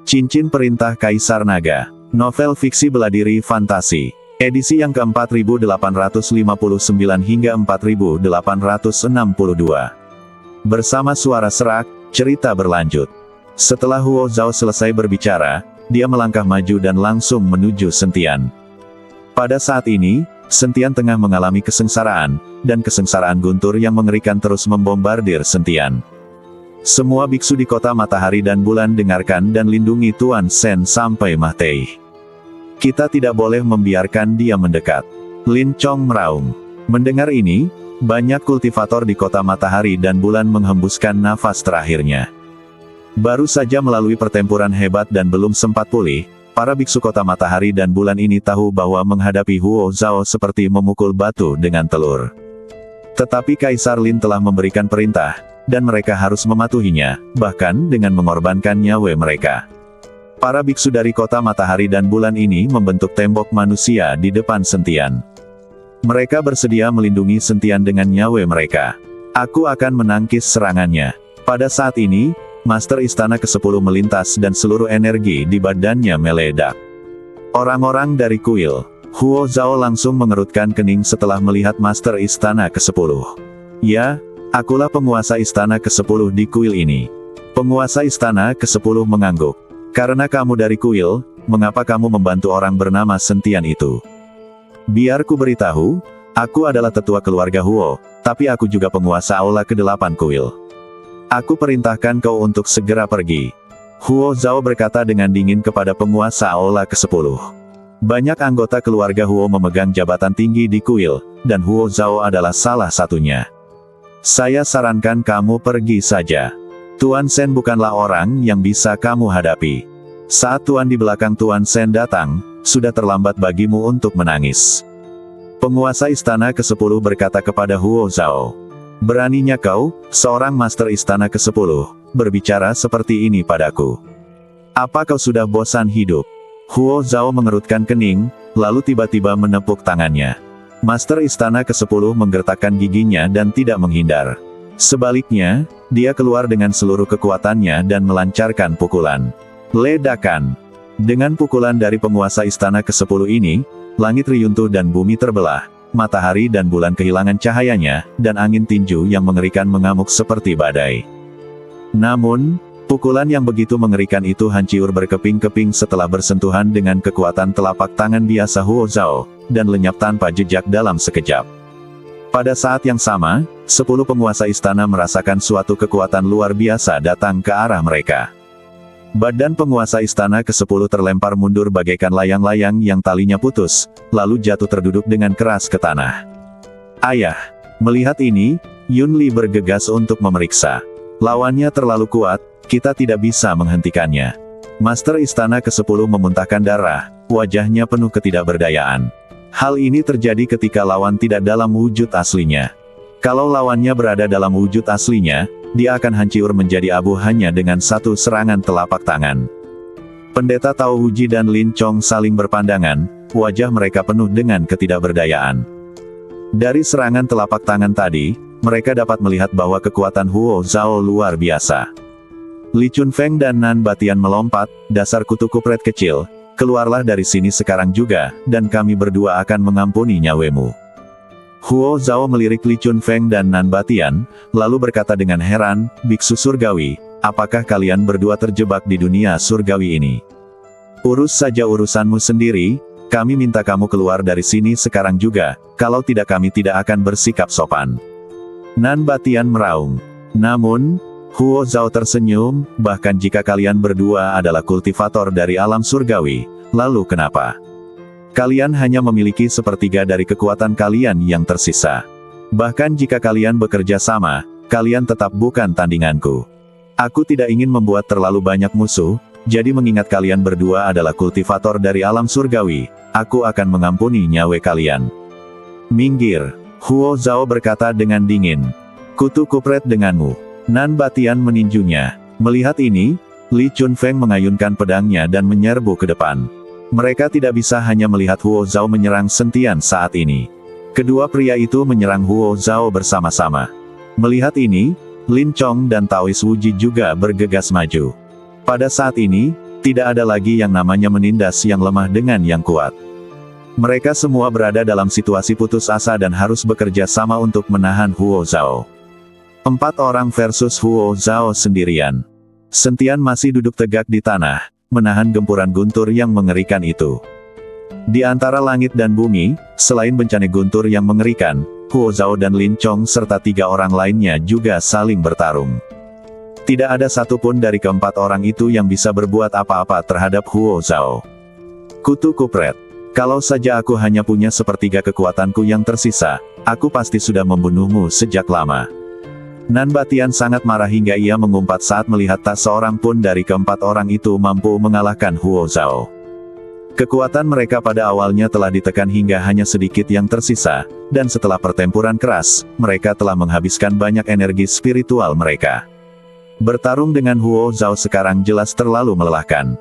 Cincin Perintah Kaisar Naga. Novel fiksi bela diri fantasi. Edisi yang ke-4859 hingga 4862. Bersama suara serak, cerita berlanjut. Setelah Huo Zhao selesai berbicara, dia melangkah maju dan langsung menuju Sentian. Pada saat ini, Sentian tengah mengalami kesengsaraan, dan kesengsaraan guntur yang mengerikan terus membombardir Sentian. Semua biksu di kota Matahari dan Bulan dengarkan dan lindungi Tuan Sen sampai mati. Kita tidak boleh membiarkan dia mendekat. Lin Chong meraung. Mendengar ini, banyak kultivator di kota Matahari dan Bulan menghembuskan nafas terakhirnya. Baru saja melalui pertempuran hebat dan belum sempat pulih, para biksu kota Matahari dan Bulan ini tahu bahwa menghadapi Huo Zhao seperti memukul batu dengan telur. Tetapi Kaisar Lin telah memberikan perintah, dan mereka harus mematuhinya, bahkan dengan mengorbankan nyawa mereka. Para biksu dari kota Matahari dan Bulan ini membentuk tembok manusia di depan Sentian. Mereka bersedia melindungi Sentian dengan nyawa mereka. Aku akan menangkis serangannya. Pada saat ini, Master Istana ke-10 melintas dan seluruh energi di badannya meledak. Orang-orang dari kuil. Huo Zhao langsung mengerutkan kening setelah melihat Master Istana ke-10. Ya, akulah penguasa Istana ke-10 di kuil ini. Penguasa Istana ke-10 mengangguk. Karena kamu dari kuil, mengapa kamu membantu orang bernama Sentian itu? Biar ku beritahu, aku adalah tetua keluarga Huo, tapi aku juga penguasa aula ke-8 kuil. Aku perintahkan kau untuk segera pergi. Huo Zhao berkata dengan dingin kepada penguasa aula ke-10. Banyak anggota keluarga Huo memegang jabatan tinggi di kuil, dan Huo Zhao adalah salah satunya. Saya sarankan kamu pergi saja. Tuan Sen bukanlah orang yang bisa kamu hadapi. Saat Tuan di belakang Tuan Sen datang, sudah terlambat bagimu untuk menangis. Penguasa Istana ke-10 berkata kepada Huo Zhao. Beraninya kau, seorang Master Istana ke-10, berbicara seperti ini padaku. Apa kau sudah bosan hidup? Huo Zhao mengerutkan kening, lalu tiba-tiba menepuk tangannya. Master Istana ke-10 menggertakkan giginya dan tidak menghindar. Sebaliknya, dia keluar dengan seluruh kekuatannya dan melancarkan pukulan. Ledakan. Dengan pukulan dari penguasa Istana ke-10 ini, langit riyuntuh dan bumi terbelah, matahari dan bulan kehilangan cahayanya, dan angin tinju yang mengerikan mengamuk seperti badai. Namun, pukulan yang begitu mengerikan itu hancur berkeping-keping setelah bersentuhan dengan kekuatan telapak tangan biasa Huo Zhao, dan lenyap tanpa jejak dalam sekejap. Pada saat yang sama, 10 penguasa istana merasakan suatu kekuatan luar biasa datang ke arah mereka. Badan penguasa Istana ke-10 terlempar mundur bagaikan layang-layang yang talinya putus, lalu jatuh terduduk dengan keras ke tanah. Ayah! Melihat ini, Yun Li bergegas untuk memeriksa. Lawannya terlalu kuat, kita tidak bisa menghentikannya. Master Istana ke-10 memuntahkan darah, wajahnya penuh ketidakberdayaan. Hal ini terjadi ketika lawan tidak dalam wujud aslinya. Kalau lawannya berada dalam wujud aslinya, dia akan hancur menjadi abu hanya dengan satu serangan telapak tangan. Pendeta Tao Huji dan Lin Chong saling berpandangan, wajah mereka penuh dengan ketidakberdayaan. Dari serangan telapak tangan tadi, mereka dapat melihat bahwa kekuatan Huo Zhao luar biasa. Li Chunfeng dan Nan Batian melompat, dasar kutu kupret kecil, keluarlah dari sini sekarang juga, dan kami berdua akan mengampuni nyawamu. Huo Zhao melirik Li Chunfeng dan Nan Batian, lalu berkata dengan heran, Biksu Surgawi, apakah kalian berdua terjebak di dunia surgawi ini? Urus saja urusanmu sendiri, kami minta kamu keluar dari sini sekarang juga, kalau tidak kami tidak akan bersikap sopan. Nan Batian meraung. Namun, Huo Zhao tersenyum, bahkan jika kalian berdua adalah kultivator dari alam surgawi, lalu kenapa? Kalian hanya memiliki sepertiga dari kekuatan kalian yang tersisa. Bahkan jika kalian bekerja sama, kalian tetap bukan tandinganku. Aku tidak ingin membuat terlalu banyak musuh, jadi mengingat kalian berdua adalah kultivator dari alam surgawi, aku akan mengampuni nyawa kalian. Minggir, Huo Zhao berkata dengan dingin. Kutu kupret denganmu. Nan Batian meninjunya. Melihat ini, Li Chunfeng mengayunkan pedangnya dan menyerbu ke depan. Mereka tidak bisa hanya melihat Huo Zhao menyerang Sentian saat ini. Kedua pria itu menyerang Huo Zhao bersama-sama. Melihat ini, Lin Chong dan Taois Wuji juga bergegas maju. Pada saat ini, Tidak ada lagi yang namanya menindas yang lemah dengan yang kuat. Mereka semua berada dalam situasi putus asa dan harus bekerja sama untuk menahan Huo Zhao. 4 orang versus Huo Zhao sendirian. Sentian masih duduk tegak di tanah, menahan gempuran guntur yang mengerikan itu. Di antara langit dan bumi, selain bencana guntur yang mengerikan, Huo Zhao dan Lin Chong serta 3 orang lainnya juga saling bertarung. Tidak ada satupun dari keempat orang itu yang bisa berbuat apa-apa terhadap Huo Zhao. Kutu kupret. Kalau saja aku hanya punya sepertiga kekuatanku yang tersisa, aku pasti sudah membunuhmu sejak lama. Nan Batian sangat marah hingga ia mengumpat saat melihat tak seorang pun dari keempat orang itu mampu mengalahkan Huo Zhao. Kekuatan mereka pada awalnya telah ditekan hingga hanya sedikit yang tersisa, dan setelah pertempuran keras, mereka telah menghabiskan banyak energi spiritual mereka. Bertarung dengan Huo Zhao sekarang jelas terlalu melelahkan.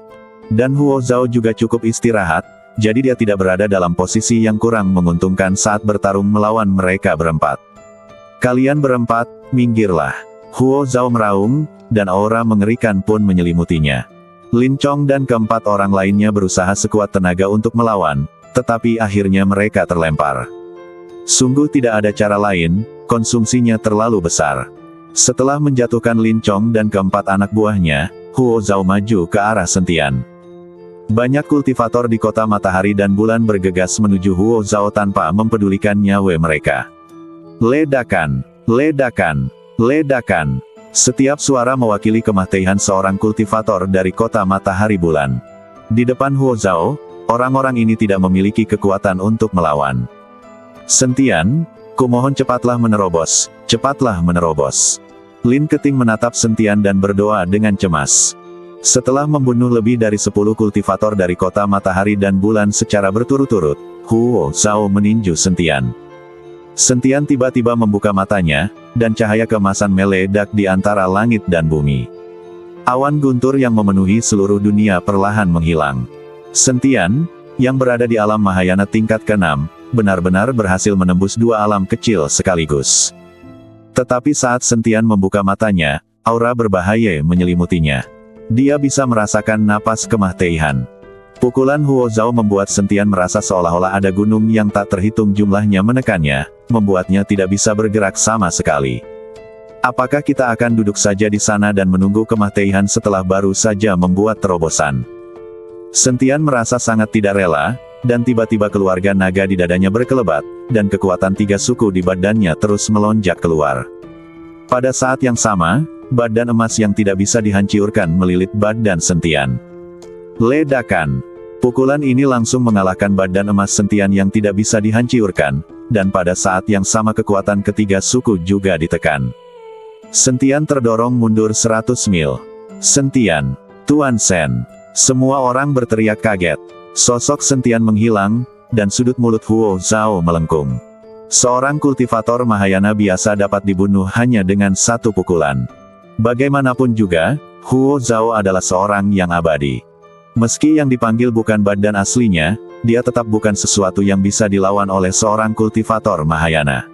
Dan Huo Zhao juga cukup istirahat, jadi dia tidak berada dalam posisi yang kurang menguntungkan saat bertarung melawan mereka berempat. Kalian berempat, minggirlah. Huo Zhao meraung, dan aura mengerikan pun menyelimutinya. Lin Chong dan keempat orang lainnya berusaha sekuat tenaga untuk melawan, tetapi akhirnya mereka terlempar. Sungguh tidak ada cara lain, konsumsinya terlalu besar. Setelah menjatuhkan Lin Chong dan keempat anak buahnya, Huo Zhao maju ke arah Sentian. Banyak kultivator di kota matahari dan bulan bergegas menuju Huo Zhao tanpa mempedulikan nyawa mereka. Ledakan, ledakan, ledakan. Setiap suara mewakili kematian seorang kultivator dari kota matahari bulan. Di depan Huo Zhao, orang-orang ini tidak memiliki kekuatan untuk melawan. Sentian, kumohon cepatlah menerobos, cepatlah menerobos. Lin Keting menatap Sentian dan berdoa dengan cemas. Setelah membunuh lebih dari 10 kultivator dari kota matahari dan bulan secara berturut-turut, Huo Zhao meninju Sentian. Sentian tiba-tiba membuka matanya, dan cahaya keemasan meledak di antara langit dan bumi. Awan guntur yang memenuhi seluruh dunia perlahan menghilang. Sentian, yang berada di alam Mahayana tingkat ke-6, benar-benar berhasil menembus 2 alam kecil sekaligus. Tetapi saat Sentian membuka matanya, aura berbahaya menyelimutinya. Dia bisa merasakan napas kematian. Pukulan Huo Zhao membuat Sentian merasa seolah-olah ada gunung yang tak terhitung jumlahnya menekannya, membuatnya tidak bisa bergerak sama sekali. Apakah kita akan duduk saja di sana dan menunggu kematian setelah baru saja membuat terobosan? Sentian merasa sangat tidak rela, dan tiba-tiba keluarga naga di dadanya berkelebat, dan kekuatan 3 suku di badannya terus melonjak keluar. Pada saat yang sama, badan emas yang tidak bisa dihancurkan melilit badan Sentian. Ledakan. Pukulan ini langsung mengalahkan badan emas Sentian yang tidak bisa dihancurkan, dan pada saat yang sama kekuatan ketiga suku juga ditekan. Sentian terdorong mundur 100 mil. Sentian, Tuan Sen. Semua orang berteriak kaget. Sosok Sentian menghilang, dan sudut mulut Huo Zhao melengkung. Seorang kultivator Mahayana biasa dapat dibunuh hanya dengan 1 pukulan. Bagaimanapun juga, Huo Zhao adalah seorang yang abadi. Meski yang dipanggil bukan badan aslinya, dia tetap bukan sesuatu yang bisa dilawan oleh seorang kultivator Mahayana.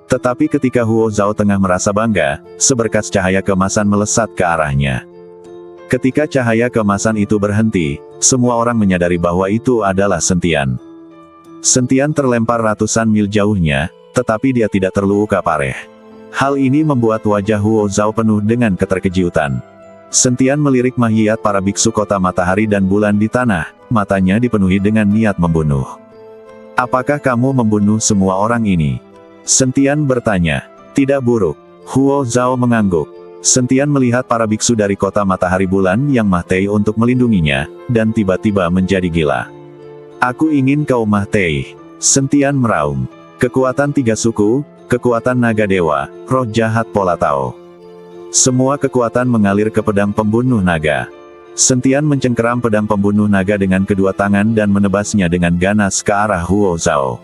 Tetapi ketika Huo Zhao tengah merasa bangga, seberkas cahaya keemasan melesat ke arahnya. Ketika cahaya keemasan itu berhenti, semua orang menyadari bahwa itu adalah Sentian. Sentian terlempar ratusan mil jauhnya, tetapi dia tidak terluka parah. Hal ini membuat wajah Huo Zhao penuh dengan keterkejutan. Sentian melirik mahiyat para biksu kota matahari dan bulan di tanah, matanya dipenuhi dengan niat membunuh. Apakah kamu membunuh semua orang ini? Sentian bertanya. Tidak buruk. Huo Zhao mengangguk. Sentian melihat para biksu dari kota matahari bulan yang mati untuk melindunginya, dan tiba-tiba menjadi gila. Aku ingin kau mati. Sentian meraung. Kekuatan 3 suku, kekuatan naga dewa, roh jahat pola Tao. Semua kekuatan mengalir ke pedang pembunuh naga. Sentian mencengkeram pedang pembunuh naga dengan kedua tangan dan menebasnya dengan ganas ke arah Huo Zhao.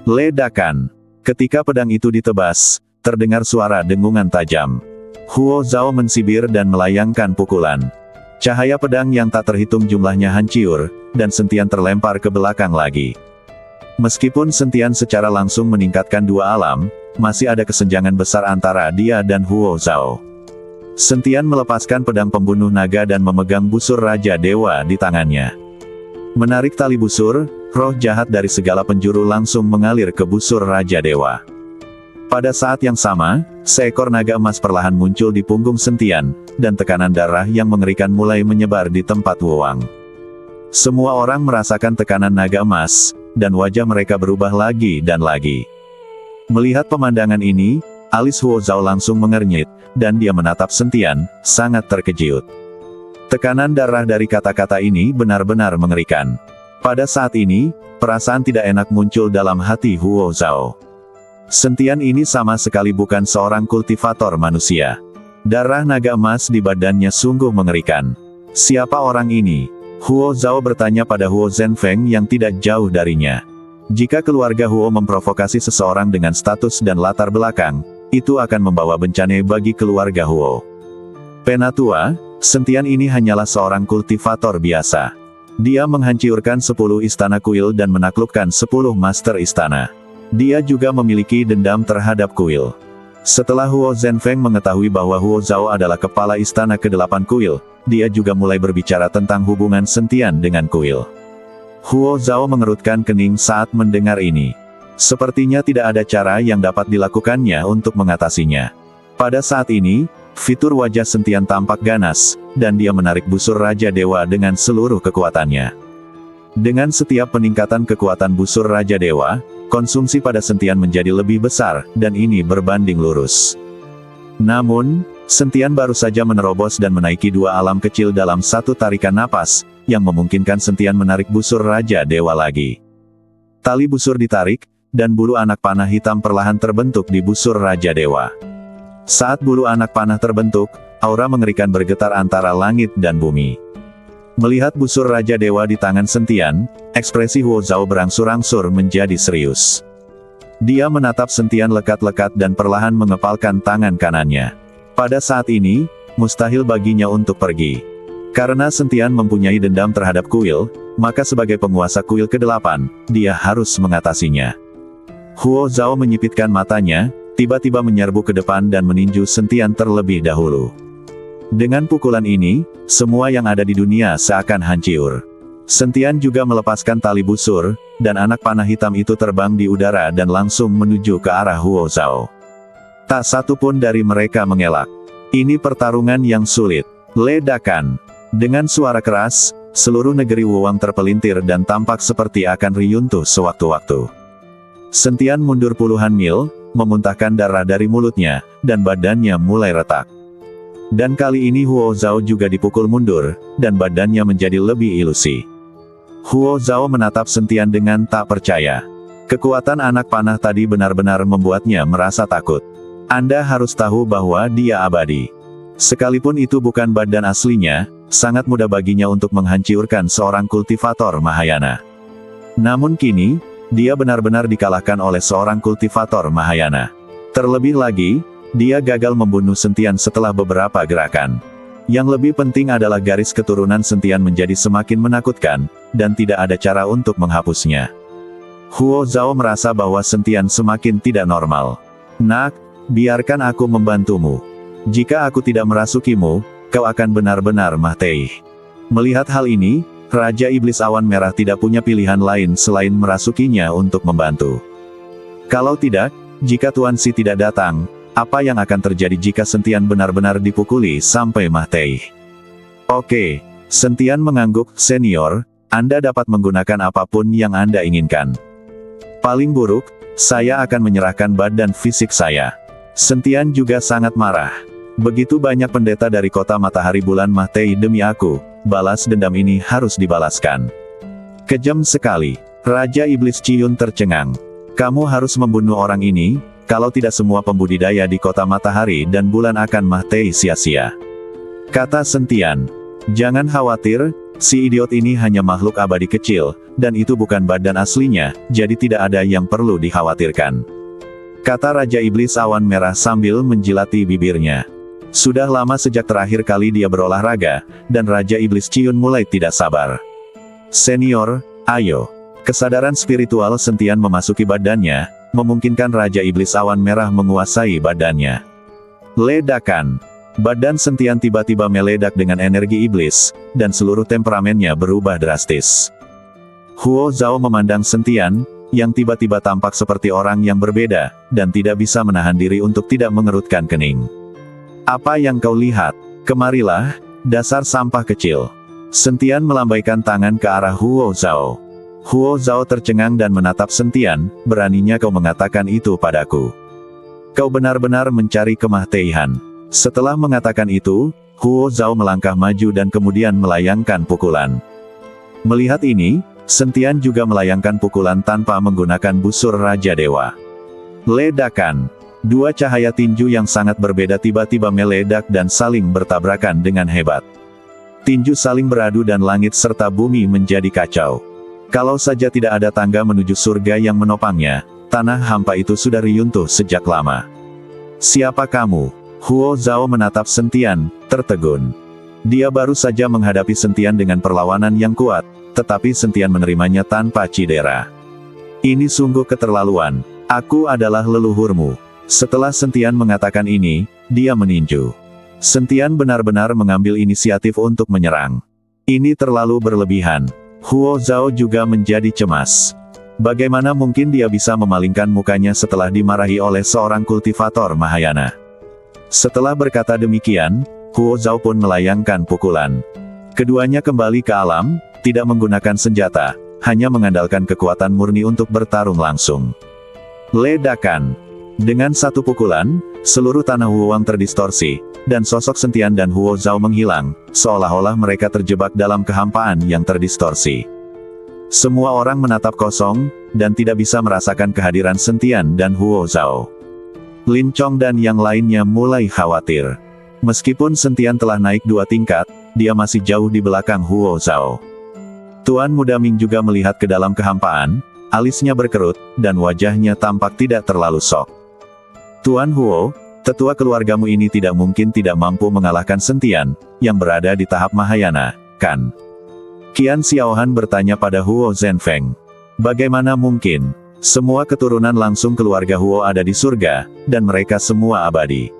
Ledakan. Ketika pedang itu ditebas, terdengar suara dengungan tajam. Huo Zhao mensibir dan melayangkan pukulan. Cahaya pedang yang tak terhitung jumlahnya hancur, dan Sentian terlempar ke belakang lagi. Meskipun Sentian secara langsung meningkatkan 2 alam, masih ada kesenjangan besar antara dia dan Huo Zhao. Sentian melepaskan pedang pembunuh naga dan memegang busur Raja Dewa di tangannya. Menarik tali busur, roh jahat dari segala penjuru langsung mengalir ke busur Raja Dewa. Pada saat yang sama, seekor naga emas perlahan muncul di punggung Sentian, dan tekanan darah yang mengerikan mulai menyebar di tempat Wuowang. Semua orang merasakan tekanan naga emas, dan wajah mereka berubah lagi dan lagi. Melihat pemandangan ini, alis Huo Zhao langsung mengernyit, dan dia menatap Sentian, sangat terkejut. Tekanan darah dari kata-kata ini benar-benar mengerikan. Pada saat ini, perasaan tidak enak muncul dalam hati Huo Zhao. Sentian ini sama sekali bukan seorang kultivator manusia. Darah naga emas di badannya sungguh mengerikan. Siapa orang ini? Huo Zhao bertanya pada Huo Zhenfeng yang tidak jauh darinya. Jika keluarga Huo memprovokasi seseorang dengan status dan latar belakang, itu akan membawa bencana bagi keluarga Huo. Penatua, Sentian ini hanyalah seorang kultivator biasa. Dia menghancurkan 10 istana kuil dan menaklukkan 10 master istana. Dia juga memiliki dendam terhadap kuil. Setelah Huo Zhenfeng mengetahui bahwa Huo Zhao adalah kepala istana ke-8 kuil, dia juga mulai berbicara tentang hubungan Sentian dengan kuil. Huo Zhao mengerutkan kening saat mendengar ini. Sepertinya tidak ada cara yang dapat dilakukannya untuk mengatasinya. Pada saat ini, fitur wajah Sentian tampak ganas, dan dia menarik busur Raja Dewa dengan seluruh kekuatannya. Dengan setiap peningkatan kekuatan busur Raja Dewa, konsumsi pada Sentian menjadi lebih besar, dan ini berbanding lurus. Namun, Sentian baru saja menerobos dan menaiki 2 alam kecil dalam satu tarikan napas, yang memungkinkan Sentian menarik busur Raja Dewa lagi. Tali busur ditarik, dan bulu anak panah hitam perlahan terbentuk di busur Raja Dewa. Saat bulu anak panah terbentuk, aura mengerikan bergetar antara langit dan bumi. Melihat busur Raja Dewa di tangan Sentian, ekspresi Huo Zhao berangsur-angsur menjadi serius. Dia menatap Sentian lekat-lekat dan perlahan mengepalkan tangan kanannya. Pada saat ini, mustahil baginya untuk pergi. Karena Sentian mempunyai dendam terhadap kuil, maka sebagai penguasa kuil ke-8, dia harus mengatasinya. Huo Zhao menyipitkan matanya, tiba-tiba menyerbu ke depan dan meninju Sentian terlebih dahulu. Dengan pukulan ini, semua yang ada di dunia seakan hancur. Sentian juga melepaskan tali busur, dan anak panah hitam itu terbang di udara dan langsung menuju ke arah Huo Zhao. Tak satu pun dari mereka mengelak. Ini pertarungan yang sulit. Ledakan. Dengan suara keras, seluruh negeri Wuowang terpelintir dan tampak seperti akan riyuntuh sewaktu-waktu. Sentian mundur puluhan mil, memuntahkan darah dari mulutnya, dan badannya mulai retak. Dan kali ini Huo Zhao juga dipukul mundur, dan badannya menjadi lebih ilusi. Huo Zhao menatap Sentian dengan tak percaya. Kekuatan anak panah tadi benar-benar membuatnya merasa takut. Anda harus tahu bahwa dia abadi. Sekalipun itu bukan badan aslinya, sangat mudah baginya untuk menghancurkan seorang kultivator Mahayana. Namun kini, dia benar-benar dikalahkan oleh seorang kultivator Mahayana. Terlebih lagi, dia gagal membunuh Sentian setelah beberapa gerakan. Yang lebih penting adalah garis keturunan Sentian menjadi semakin menakutkan, dan tidak ada cara untuk menghapusnya. Huo Zhao merasa bahwa Sentian semakin tidak normal. Nak, biarkan aku membantumu. Jika aku tidak merasukimu, kau akan benar-benar mati. Melihat hal ini, Raja Iblis Awan Merah tidak punya pilihan lain selain merasukinya untuk membantu. Kalau tidak, jika Tuan Si tidak datang, apa yang akan terjadi jika Sentian benar-benar dipukuli sampai mati? Oke, Sentian mengangguk, senior, Anda dapat menggunakan apapun yang Anda inginkan. Paling buruk, saya akan menyerahkan badan fisik saya. Sentian juga sangat marah. Begitu banyak pendeta dari kota Matahari Bulan mati demi aku. Balas dendam ini harus dibalaskan. Kejam sekali. Raja Iblis Ciyun tercengang. Kamu harus membunuh orang ini, kalau tidak semua pembudidaya di kota Matahari dan Bulan akan mati sia-sia. Kata Sentian. Jangan khawatir, si idiot ini hanya makhluk abadi kecil, dan itu bukan badan aslinya, jadi tidak ada yang perlu dikhawatirkan. Kata Raja Iblis Awan Merah sambil menjilati bibirnya. Sudah lama sejak terakhir kali dia berolahraga, dan Raja Iblis Ciyun mulai tidak sabar. Senior, ayo. Kesadaran spiritual Sentian memasuki badannya, memungkinkan Raja Iblis Awan Merah menguasai badannya. Ledakan. Badan Sentian tiba-tiba meledak dengan energi iblis, dan seluruh temperamennya berubah drastis. Huo Zhao memandang Sentian, yang tiba-tiba tampak seperti orang yang berbeda, dan tidak bisa menahan diri untuk tidak mengerutkan kening. "Apa yang kau lihat? Kemarilah, dasar sampah kecil." Sentian melambaikan tangan ke arah Huo Zhao. Huo Zhao tercengang dan menatap Sentian, "Beraninya kau mengatakan itu padaku? Kau benar-benar mencari kemah-teihan." Setelah mengatakan itu, Huo Zhao melangkah maju dan kemudian melayangkan pukulan. Melihat ini, Sentian juga melayangkan pukulan tanpa menggunakan busur Raja Dewa. Ledakan. Dua cahaya tinju yang sangat berbeda tiba-tiba meledak dan saling bertabrakan dengan hebat. Tinju saling beradu dan langit serta bumi menjadi kacau. Kalau saja tidak ada tangga menuju surga yang menopangnya, tanah hampa itu sudah runtuh sejak lama. "Siapa kamu?" Huo Zhao menatap Sentian, tertegun. Dia baru saja menghadapi Sentian dengan perlawanan yang kuat, tetapi Sentian menerimanya tanpa cedera. "Ini sungguh keterlaluan. Aku adalah leluhurmu." Setelah Sentian mengatakan ini, dia meninju. Sentian benar-benar mengambil inisiatif untuk menyerang. Ini terlalu berlebihan. Huo Zhao juga menjadi cemas. Bagaimana mungkin dia bisa memalingkan mukanya setelah dimarahi oleh seorang kultivator Mahayana? Setelah berkata demikian, Huo Zhao pun melayangkan pukulan. Keduanya kembali ke alam, tidak menggunakan senjata, hanya mengandalkan kekuatan murni untuk bertarung langsung. Ledakan. Dengan satu pukulan, seluruh tanah Huang terdistorsi, dan sosok Sentian dan Huo Zhao menghilang, seolah-olah mereka terjebak dalam kehampaan yang terdistorsi. Semua orang menatap kosong, dan tidak bisa merasakan kehadiran Sentian dan Huo Zhao. Lin Chong dan yang lainnya mulai khawatir. Meskipun Sentian telah naik 2 tingkat, dia masih jauh di belakang Huo Zhao. Tuan Muda Ming juga melihat ke dalam kehampaan, alisnya berkerut, dan wajahnya tampak tidak terlalu sok. "Tuan Huo, tetua keluargamu ini tidak mungkin tidak mampu mengalahkan Sentian, yang berada di tahap Mahayana, kan?" Qian Xiaohan bertanya pada Huo Zhenfeng. "Bagaimana mungkin? Semua keturunan langsung keluarga Huo ada di surga, dan mereka semua abadi.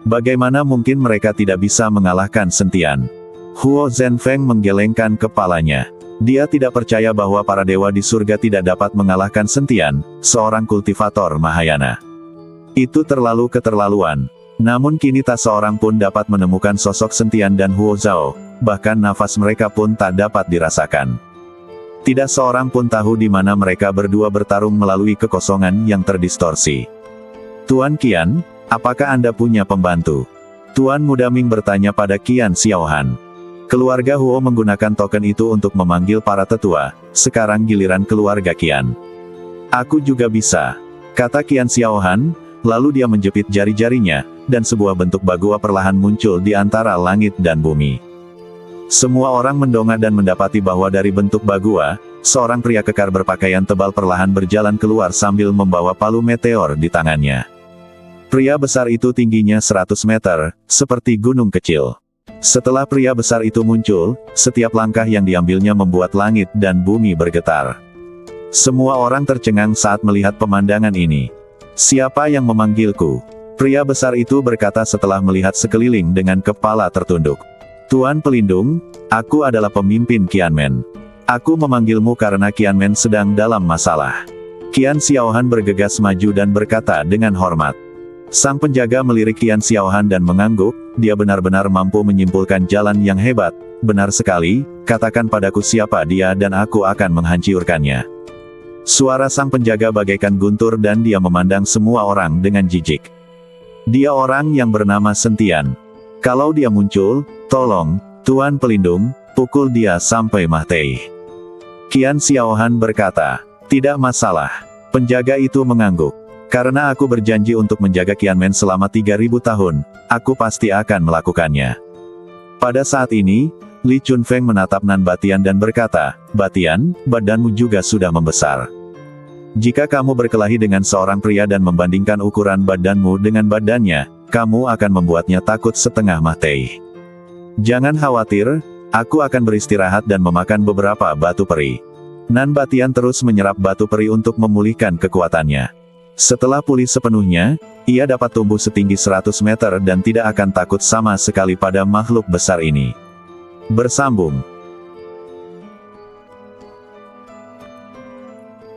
Bagaimana mungkin mereka tidak bisa mengalahkan Sentian?" Huo Zhenfeng menggelengkan kepalanya. Dia tidak percaya bahwa para dewa di surga tidak dapat mengalahkan Sentian, seorang kultivator Mahayana. Itu terlalu keterlaluan. Namun kini tak seorang pun dapat menemukan sosok Sentian dan Huo Zhao, bahkan nafas mereka pun tak dapat dirasakan. Tidak seorang pun tahu di mana mereka berdua bertarung melalui kekosongan yang terdistorsi. "Tuan Qian, apakah Anda punya pembantu?" Tuan Muda Ming bertanya pada Qian Xiaohan. Keluarga Huo menggunakan token itu untuk memanggil para tetua, sekarang giliran keluarga Qian. "Aku juga bisa," kata Qian Xiaohan, lalu dia menjepit jari-jarinya, dan sebuah bentuk bagua perlahan muncul di antara langit dan bumi. Semua orang mendongak dan mendapati bahwa dari bentuk bagua, seorang pria kekar berpakaian tebal perlahan berjalan keluar sambil membawa palu meteor di tangannya. Pria besar itu tingginya 100 meter, seperti gunung kecil. Setelah pria besar itu muncul, setiap langkah yang diambilnya membuat langit dan bumi bergetar. Semua orang tercengang saat melihat pemandangan ini. "Siapa yang memanggilku?" Pria besar itu berkata setelah melihat sekeliling dengan kepala tertunduk. "Tuan Pelindung, aku adalah pemimpin Qianmen. Aku memanggilmu karena Qianmen sedang dalam masalah." Qian Xiaohan bergegas maju dan berkata dengan hormat. Sang penjaga melirik Qian Xiaohan dan mengangguk, dia benar-benar mampu menyimpulkan jalan yang hebat. "Benar sekali, katakan padaku siapa dia dan aku akan menghancurkannya." Suara sang penjaga bagaikan guntur dan dia memandang semua orang dengan jijik. Dia orang yang bernama Sentian. Kalau dia muncul, tolong, Tuan Pelindung, pukul dia sampai mati. Qian Xiaohan berkata, "Tidak masalah." Penjaga itu mengangguk. "Karena aku berjanji untuk menjaga Qianmen selama 3000 tahun, aku pasti akan melakukannya." Pada saat ini, Li Chunfeng menatap Nan Batian dan berkata, "Batian, badanmu juga sudah membesar. Jika kamu berkelahi dengan seorang pria dan membandingkan ukuran badanmu dengan badannya, kamu akan membuatnya takut setengah mati. Jangan khawatir, aku akan beristirahat dan memakan beberapa batu peri." Nan Batian terus menyerap batu peri untuk memulihkan kekuatannya. Setelah pulih sepenuhnya, ia dapat tumbuh setinggi 100 meter dan tidak akan takut sama sekali pada makhluk besar ini. Bersambung.